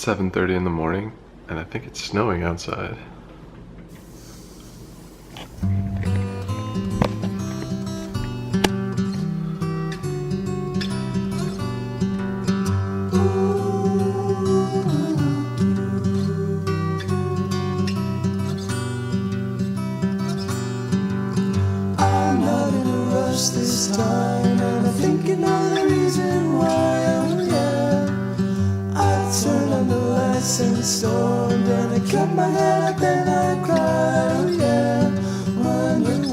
7:30 in the morning, and I think it's snowing outside. I'm not in a rush this time, and I think you know the reason why. Oh yeah, I turned on the lights and stormed, and I cut my hair up and I cried. Oh yeah, wonder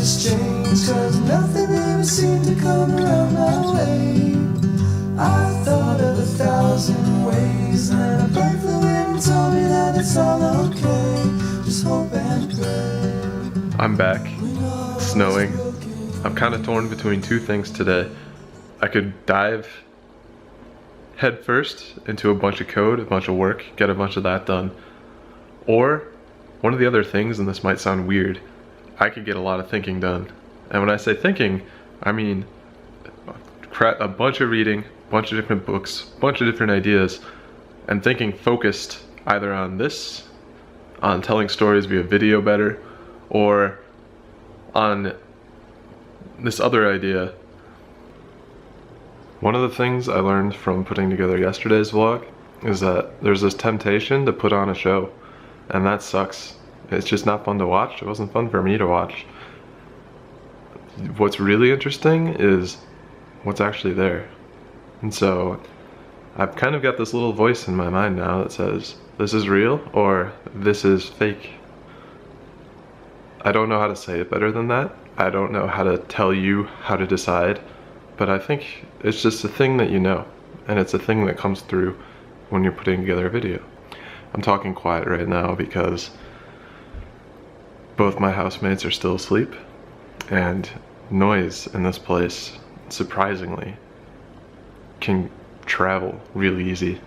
just changed, cause nothing ever seemed to come around my way. I thought of 1,000 ways, and then a bird flew in and told me that it's all okay. Just hope and pray. I'm back. Snowing. I'm kind of torn between two things today. I could dive head first into a bunch of code, a bunch of work, get a bunch of that done. Or, one of the other things, and this might sound weird, I could get a lot of thinking done. And when I say thinking, I mean a bunch of reading, a bunch of different books, a bunch of different ideas, and thinking focused either on this, on telling stories via video better, or on this other idea. One of the things I learned from putting together yesterday's vlog is that there's this temptation to put on a show, and that sucks. It's just not fun to watch. It wasn't fun for me to watch. What's really interesting is what's actually there. And so I've kind of got this little voice in my mind now that says, this is real or this is fake. I don't know how to say it better than that. I don't know how to tell you how to decide, but I think it's just a thing that you know, and it's a thing that comes through when you're putting together a video. I'm talking quiet right now because both my housemates are still asleep, and noise in this place, surprisingly, can travel really easy.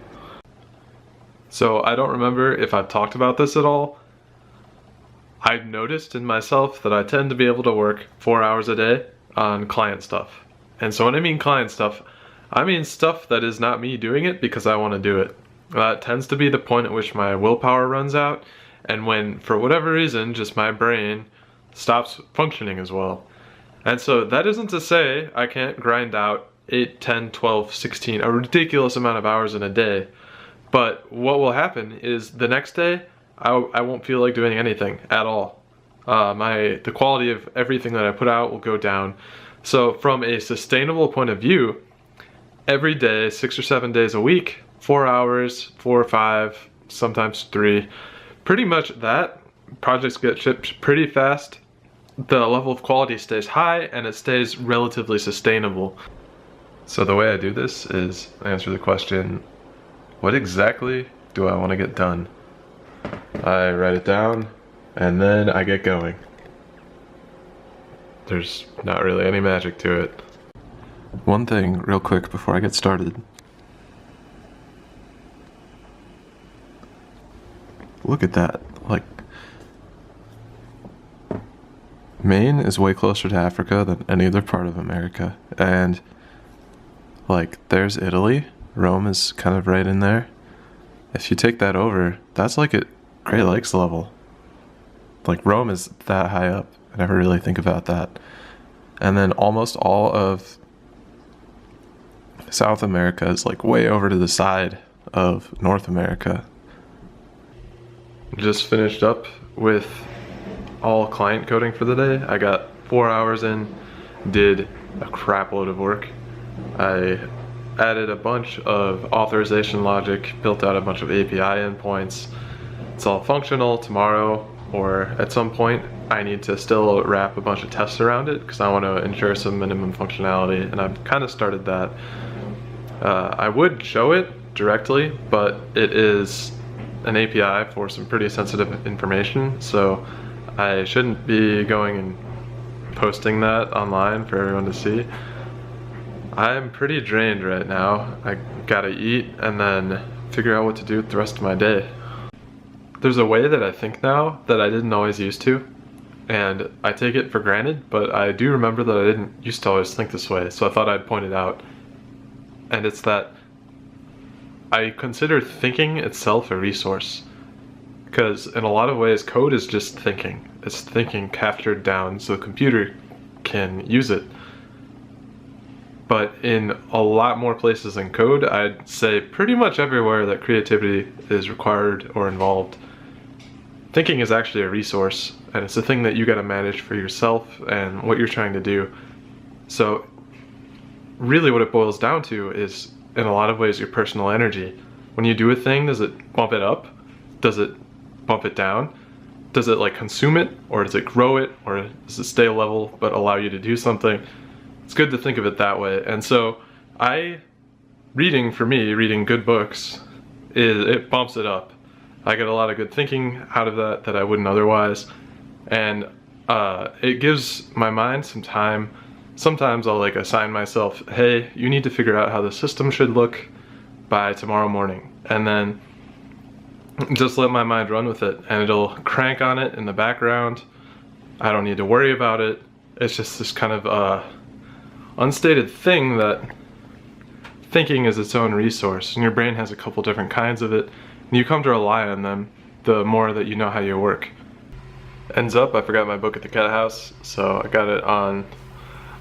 So I don't remember if I've talked about this at all. I've noticed in myself that I tend to be able to work 4 hours a day on client stuff. And so when I mean client stuff, I mean stuff that is not me doing it because I want to do it. That tends to be the point at which my willpower runs out, and when, for whatever reason, just my brain stops functioning as well. And so that isn't to say I can't grind out 8, 10, 12, 16, a ridiculous amount of hours in a day. But what will happen is the next day, I won't feel like doing anything at all. The quality of everything that I put out will go down. So from a sustainable point of view, every day, 6 or 7 days a week, 4 hours, 4 or 5, sometimes 3, pretty much that. Projects get shipped pretty fast, the level of quality stays high, and it stays relatively sustainable. So the way I do this is I answer the question, what exactly do I want to get done? I write it down, and then I get going. There's not really any magic to it. One thing real quick before I get started. Look at that. Like, Maine is way closer to Africa than any other part of America. And, like, there's Italy. Rome is kind of right in there. If you take that over, that's like at Great Lakes level. Like, Rome is that high up. I never really think about that. And then almost all of South America is like way over to the side of North America. Just finished up with all client coding for the day. I got 4 hours in, did a crap load of work. I added a bunch of authorization logic, built out a bunch of API endpoints. It's all functional. Tomorrow or at some point I need to still wrap a bunch of tests around it because I want to ensure some minimum functionality, and I've kind of started that. I would show it directly, but it is an API for some pretty sensitive information, so I shouldn't be going and posting that online for everyone to see. I'm pretty drained right now. I gotta eat and then figure out what to do with the rest of my day. There's a way that I think now that I didn't always used to, and I take it for granted, but I do remember that I didn't used to always think this way, so I thought I'd point it out. And it's that I consider thinking itself a resource, because in a lot of ways code is just thinking. It's thinking captured down so the computer can use it. But in a lot more places than code, I'd say pretty much everywhere that creativity is required or involved, thinking is actually a resource, and it's a thing that you gotta manage for yourself and what you're trying to do. So really what it boils down to is, in a lot of ways, your personal energy. When you do a thing, does it bump it up? Does it bump it down? Does it like consume it, or does it grow it, or does it stay level but allow you to do something? It's good to think of it that way. And so reading for me, reading good books, it bumps it up. I get a lot of good thinking out of that I wouldn't otherwise, and it gives my mind some time. Sometimes I'll like assign myself, hey, you need to figure out how the system should look by tomorrow morning, and then just let my mind run with it, and it'll crank on it in the background. I don't need to worry about it. It's just this kind of unstated thing that thinking is its own resource, and your brain has a couple different kinds of it, and you come to rely on them the more that you know how you work. Ends up, I forgot my book at the cat house, so I got it on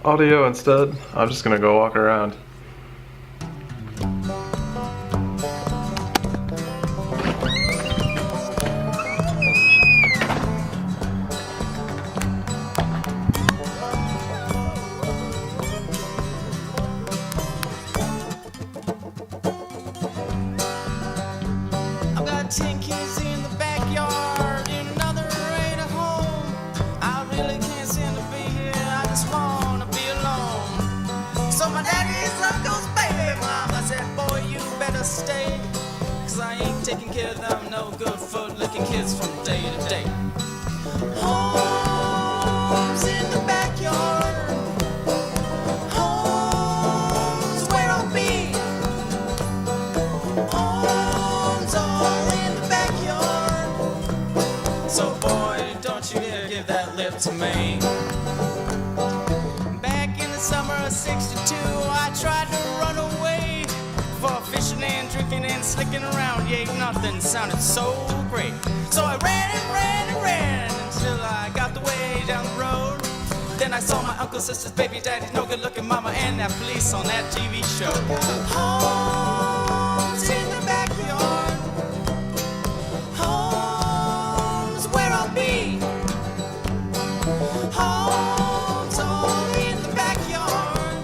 audio instead. I'm just gonna go walk around. I've got 10 kids in the backyard and another 8 at home. I really can't stand to be here, I just wanna be alone. So my daddy's uncle's baby mama said, boy, you better stay, 'cause I ain't taking care of them no good foot-licking kids from day to day. Home's in the backyard, home's where I'll be. Home's all in the backyard, so boy, don't you dare give that lip to me. Back in the summer of '62, I tried to run away for fishing and drinking and slicking around. Yeah, nothing sounded so great. So I ran and ran and ran until I got the way down the road. Then I saw my uncle, sister's baby daddy's no good looking mama and that police on that TV show. Home's in the backyard, home's where I'll be. Home's all in the backyard,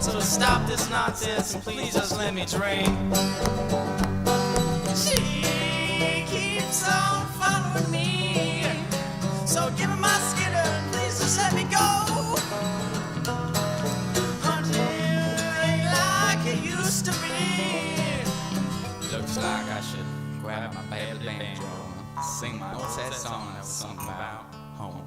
so to stop this nonsense and please just let me drink. She keeps on following me, so give her my skitter and please just let me go. Hunting ain't like it used to be. Looks like I should grab my bad banjo and sing my old sad song that was sung about home.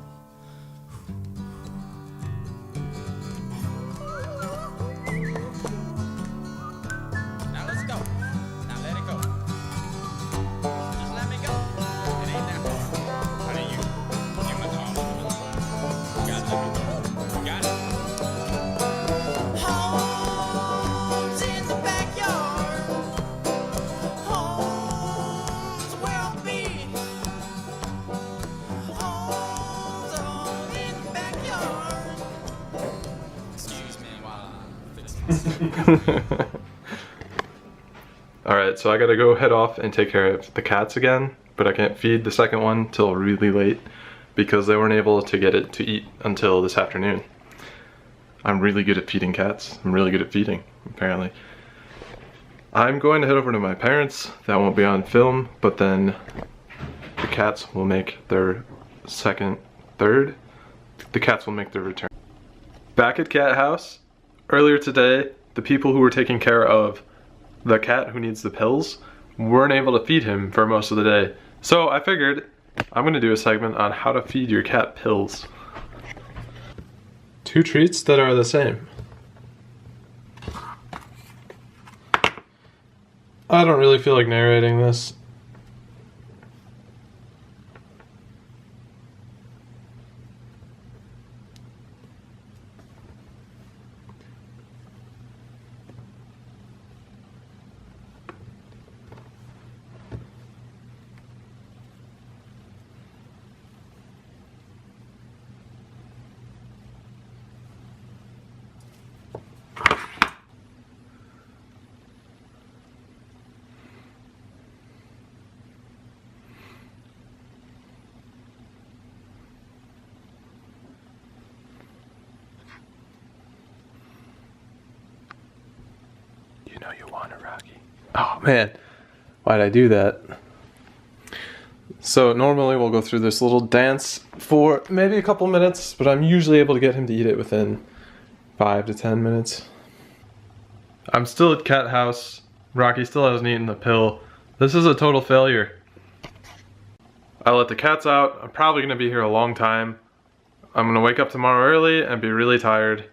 Now let's go. Now let it go. Just let me go. It ain't that hard. Honey, you my dog. You gotta let me go. You got it. Home's in the backyard. Home's where I'll be. Home's all in the backyard. Excuse me while I fix this. Alright, so I gotta go head off and take care of the cats again, but I can't feed the second one till really late because they weren't able to get it to eat until this afternoon. I'm really good at feeding cats. I'm really good at feeding, apparently. I'm going to head over to my parents. That won't be on film, but then the cats will make their third. The cats will make their return. Back at Cat House, earlier today, the people who were taking care of the cat who needs the pills weren't able to feed him for most of the day. So I figured I'm gonna do a segment on how to feed your cat pills. 2 treats that are the same. I don't really feel like narrating this. You know you want it, Rocky. Oh man, why'd I do that? So normally we'll go through this little dance for maybe a couple minutes, but I'm usually able to get him to eat it within 5 to 10 minutes. I'm still at cat house. Rocky still hasn't eaten the pill. This is a total failure. I let the cats out. I'm probably gonna be here a long time. I'm gonna wake up tomorrow early and be really tired.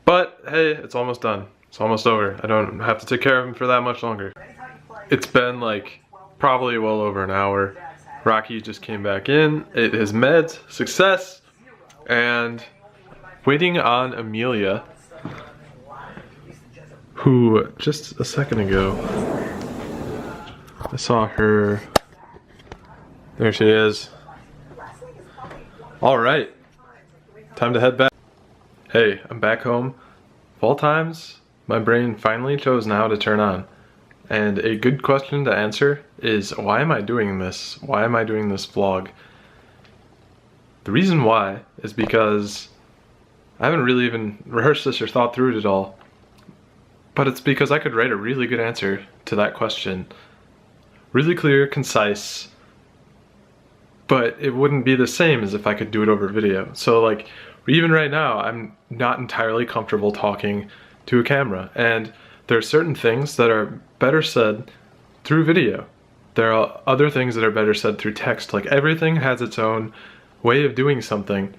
But hey, it's almost done. It's almost over. I don't have to take care of him for that much longer. It's been like probably well over an hour. Rocky just came back in, ate his meds, success, and waiting on Amelia, who just a second ago, I saw her. There she is. All right, time to head back. Hey, I'm back home. Of all times, my brain finally chose now to turn on. And a good question to answer is, why am I doing this? Why am I doing this vlog? The reason why is because I haven't really even rehearsed this or thought through it at all. But it's because I could write a really good answer to that question. Really clear, concise, but it wouldn't be the same as if I could do it over video. So like, even right now, I'm not entirely comfortable talking to a camera. And there are certain things that are better said through video. There are other things that are better said through text. Like, everything has its own way of doing something.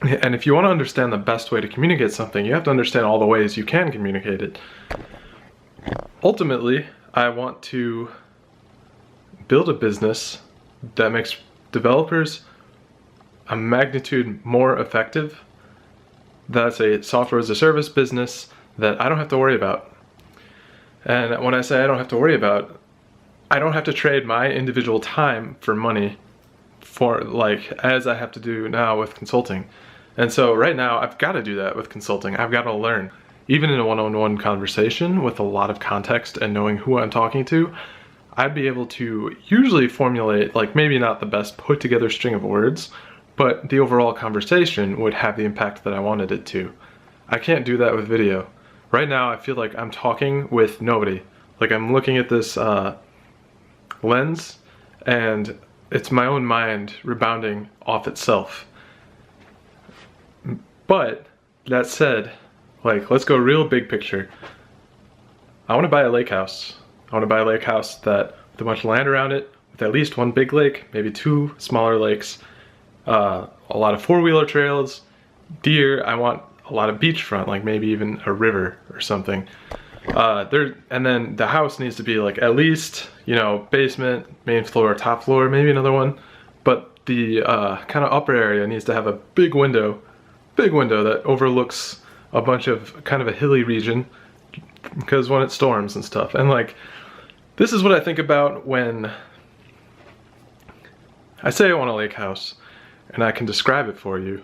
And if you want to understand the best way to communicate something, you have to understand all the ways you can communicate it. Ultimately, I want to build a business that makes developers a magnitude more effective. That's a software as a service business that I don't have to worry about. And when I say I don't have to worry about, I don't have to trade my individual time for money for, like, as I have to do now with consulting. And so right now I've got to do that with consulting. I've got to learn. Even in a one-on-one conversation with a lot of context and knowing who I'm talking to, I'd be able to usually formulate, like, maybe not the best put together string of words, but the overall conversation would have the impact that I wanted it to. I can't do that with video. Right now I feel like I'm talking with nobody. Like, I'm looking at this lens and it's my own mind rebounding off itself. But that said, like, let's go real big picture. I want to buy a lake house. I want to buy a lake house that with a bunch of land around it, with at least one big lake, maybe 2 smaller lakes, a lot of 4-wheeler trails, deer. I want a lot of beachfront, like maybe even a river or something. And then the house needs to be like at least, you know, basement, main floor, top floor, maybe another one. But the kind of upper area needs to have a big window that overlooks a bunch of kind of a hilly region, because when it storms and stuff. And like, this is what I think about when I say I want a lake house, and I can describe it for you.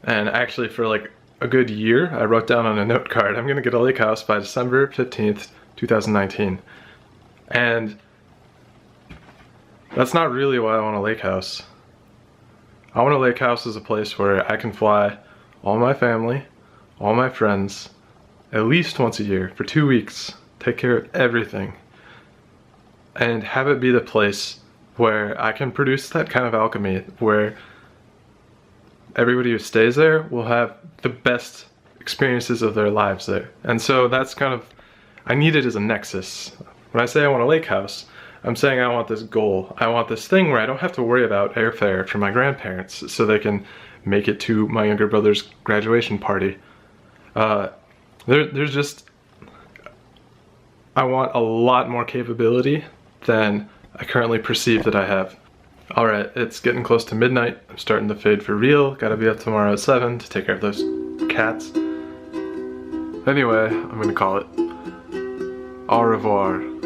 And actually, for like a good year, I wrote down on a note card, I'm gonna get a lake house by December 15th, 2019. And that's not really why I want a lake house. I want a lake house as a place where I can fly all my family, all my friends, at least once a year for 2 weeks, take care of everything, and have it be the place where I can produce that kind of alchemy, where everybody who stays there will have the best experiences of their lives there. And so that's kind of, I need it as a nexus. When I say I want a lake house, I'm saying I want this goal. I want this thing where I don't have to worry about airfare for my grandparents so they can make it to my younger brother's graduation party. There's just, I want a lot more capability than I currently perceive that I have. Alright, it's getting close to midnight. I'm starting to fade for real. Gotta be up tomorrow at 7 to take care of those cats. Anyway, I'm gonna call it au revoir.